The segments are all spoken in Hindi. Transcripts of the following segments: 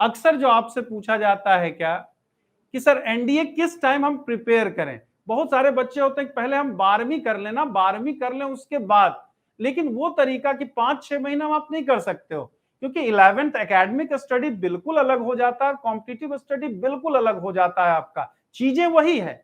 अक्सर जो आपसे पूछा जाता है क्या कि सर एनडीए किस टाइम हम प्रिपेयर करें। बहुत सारे बच्चे होते हैं कि पहले हम 12वीं कर लेना, 12वीं कर लें उसके बाद। लेकिन वो तरीका कि 5-6 महीना में आप नहीं कर सकते हो, क्योंकि 11th एकेडमिक स्टडी बिल्कुल अलग हो जाता है, कॉम्पिटिटिव स्टडी बिल्कुल अलग हो जाता है आपका। चीजें वही है,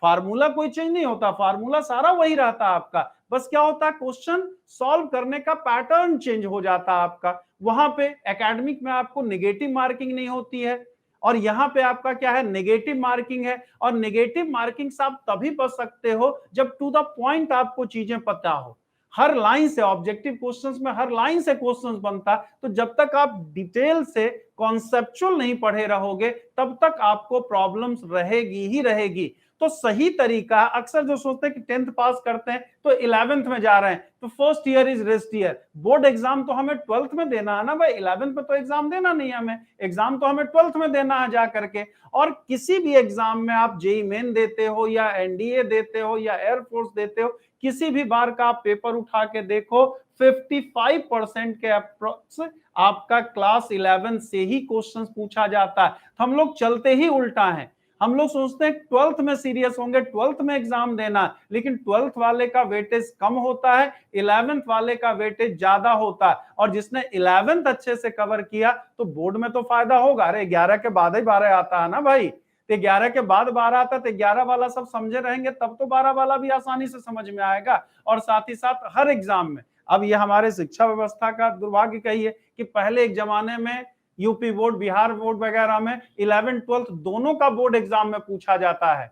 फार्मूला कोई चेंज नहीं होता, फार्मूला सारा वही रहता है आपका। बस क्या होता है, क्वेश्चन सॉल्व करने का पैटर्न चेंज हो जाता है आपका। वहां पे एकेडमिक में आपको नेगेटिव मार्किंग नहीं होती है, और यहां पे आपका क्या है, नेगेटिव मार्किंग है। और नेगेटिव मार्किंग से आप तभी बच सकते हो जब टू द पॉइंट आपको चीजें पता हो। हर लाइन से ऑब्जेक्टिव क्वेश्चंस में हर लाइन से क्वेश्चंस बनता, तो जब तक आप डिटेल से कॉन्सेप्चुअल नहीं पढ़े रहोगे तब तक आपको प्रॉब्लम्स रहेगी ही रहेगी। तो सही तरीका, अक्सर जो सोचते हैं कि 10th पास करते हैं तो 11th में जा रहे हैं, तो first year is rest year. Board exam तो हमें 12th में देना है ना भाई, 11th में तो एग्जाम देना नहीं है हमें, एग्जाम तो हमें 12th में देना है जा करके। और किसी भी एग्जाम में आप जेई मेन देते हो या एनडीए देते हो या एयरफोर्स देते हो, किसी भी बार का आप पेपर उठा के देखो, 55% के अप्रोक्स आपका क्लास 11 से ही क्वेश्चंस पूछा जाता है। हम लोग चलते ही उल्टा है, हम लोग सोचते हैं 12th में सीरियस होंगे, 12th में एग्जाम देना, लेकिन 12th वाले का वेटेज कम होता है, 11th वाले का वेटेज ज्यादा होता है। और जिसने 11th अच्छे से कवर किया तो बोर्ड में तो फायदा होगा। अरे 11 के बाद ही 12 आता है ना भाई, तो 11 के बाद 12 आता है, तो 11 वाला सब समझे रहेंगे तब तो 12 वाला भी आसानी से समझ में आएगा। और साथ ही साथ हर एग्जाम में, अब ये हमारे शिक्षा व्यवस्था का दुर्भाग्य कहिए कि पहले एक जमाने में यूपी बोर्ड, बिहार बोर्ड वगैरह में 11th-12th दोनों का बोर्ड एग्जाम में पूछा जाता है।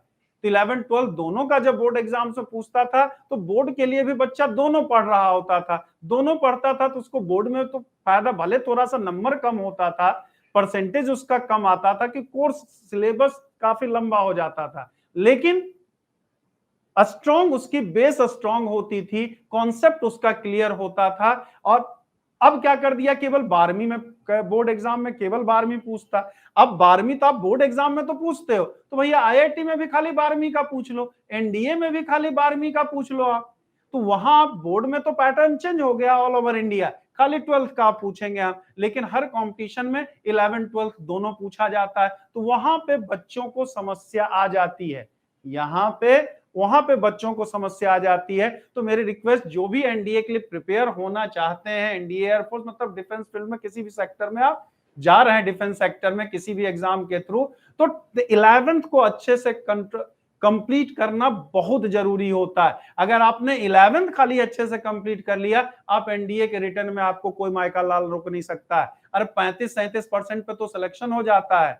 तो 11th-12th दोनों का जब बोर्ड एग्जाम से पूछता था तो बोर्ड के लिए भी बच्चा दोनों पढ़ रहा होता था, दोनों पढ़ता था, तो उसको बोर्ड में तो फायदा, भले थोड़ा सा नंबर कम होता था, परसेंटेज उसका कम आता था कि कोर्स सिलेबस काफी लंबा हो जाता था, लेकिन स्ट्रॉन्ग उसकी बेस स्ट्रॉन्ग होती थी, कॉन्सेप्ट उसका क्लियर होता था। और अब क्या कर दिया, केवल 12वीं में बोर्ड एग्जाम में केवल 12वीं पूछता। अब 12वीं तो आप बोर्ड एग्जाम में तो पूछते हो, तो भैया आईआईटी में भी खाली 12वीं का पूछ लो, एनडीए में भी खाली 12वीं का पूछ लो आप। तो वहां आप बोर्ड में तो पैटर्न चेंज हो गया ऑल ओवर इंडिया, खाली 12th का आप पूछेंगे आप, लेकिन हर कंपटीशन में 11th-12th दोनों पूछा जाता है। तो वहां पे बच्चों को समस्या आ जाती है, यहाँ पे वहां पे बच्चों को समस्या आ जाती है। तो मेरी रिक्वेस्ट, जो भी एनडीए के लिए प्रिपेयर होना चाहते हैं, एनडीए एयरफोर्स मतलब डिफेंस फील्ड में किसी भी सेक्टर में आप जा रहे हैं, डिफेंस सेक्टर में किसी भी एग्जाम के थ्रू, तो 11th को अच्छे से कंप्लीट करना बहुत जरूरी होता है। अगर आपने 11th खाली अच्छे से कंप्लीट कर लिया, आप एनडीए के रिटर्न में आपको कोई माइका लाल रोक नहीं सकता है। अरे 35-37% पे तो सिलेक्शन हो जाता है,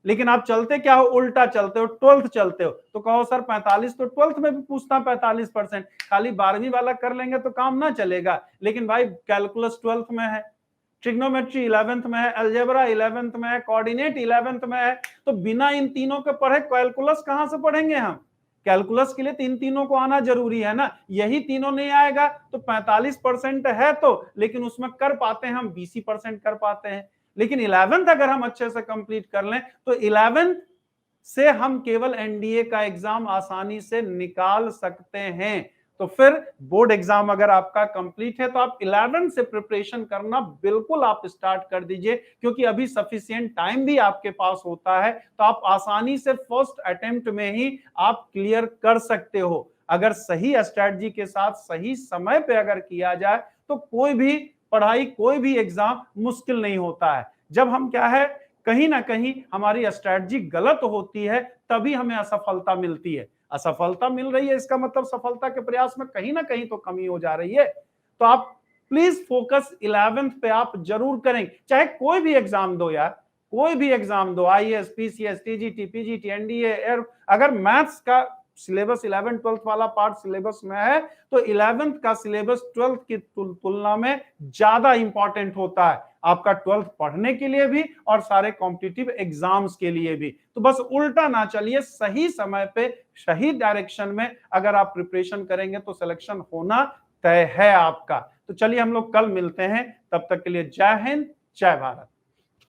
लेकिन आप चलते क्या हो, उल्टा चलते हो, 12th चलते हो। तो कहो सर 45 तो 12th में भी पूछता 45%, खाली 12वीं वाला कर लेंगे तो काम ना चलेगा। लेकिन भाई कैलकुलस 12th में है, ट्रिग्नोमेट्री 11th में है, अलजेब्रा 11th में है, कोऑर्डिनेट 11th में है, तो बिना इन तीनों के पढ़े कैलकुलस कहां से पढ़ेंगे हम। कैलकुलस के लिए इन तीनों को आना जरूरी है ना, यही तीनों नहीं आएगा तो 45% है तो, लेकिन उसमें कर पाते हैं हम 20% कर पाते हैं। लेकिन 11th अगर हम अच्छे से कंप्लीट कर लें तो 11th से हम केवल एनडीए का एग्जाम आसानी से निकाल सकते हैं। तो फिर बोर्ड एग्जाम अगर आपका कंप्लीट है तो आप 11 से प्रिपरेशन करना बिल्कुल आप स्टार्ट कर दीजिए, क्योंकि अभी सफिशिएंट टाइम भी आपके पास होता है, तो आप आसानी से फर्स्ट अटेम्प्ट में ही आप क्लियर कर सकते हो। अगर सही स्ट्रेटजी के साथ सही समय पे अगर किया जाए तो कोई भी पढ़ाई, कोई भी एग्जाम मुश्किल नहीं होता है। जब हम क्या है, कहीं ना कहीं हमारी स्ट्रेटजी गलत होती है तभी हमें असफलता मिलती है। असफलता मिल रही है इसका मतलब सफलता के प्रयास में कहीं ना कहीं तो कमी हो जा रही है। तो आप प्लीज फोकस 11th पे आप जरूर करें, चाहे कोई भी एग्जाम दो यार, कोई भी एग्जाम दो, IAS, PCS, TGT, PGT, NDA, air, अगर मैथ्स का सिलेबस 11th-12th वाला पार्ट सिलेबस में है तो 11th का सिलेबस 12th की तुलना में ज्यादा इंपॉर्टेंट होता है, आपका 12th पढ़ने के लिए भी और सारे कॉम्पिटिटिव एग्जाम्स के लिए भी। तो बस उल्टा ना चलिए, सही समय पे सही डायरेक्शन में अगर आप प्रिपरेशन करेंगे तो सिलेक्शन होना तय है आपका। तो चलिए हम लोग कल मिलते हैं, तब तक के लिए जय हिंद, जय भारत।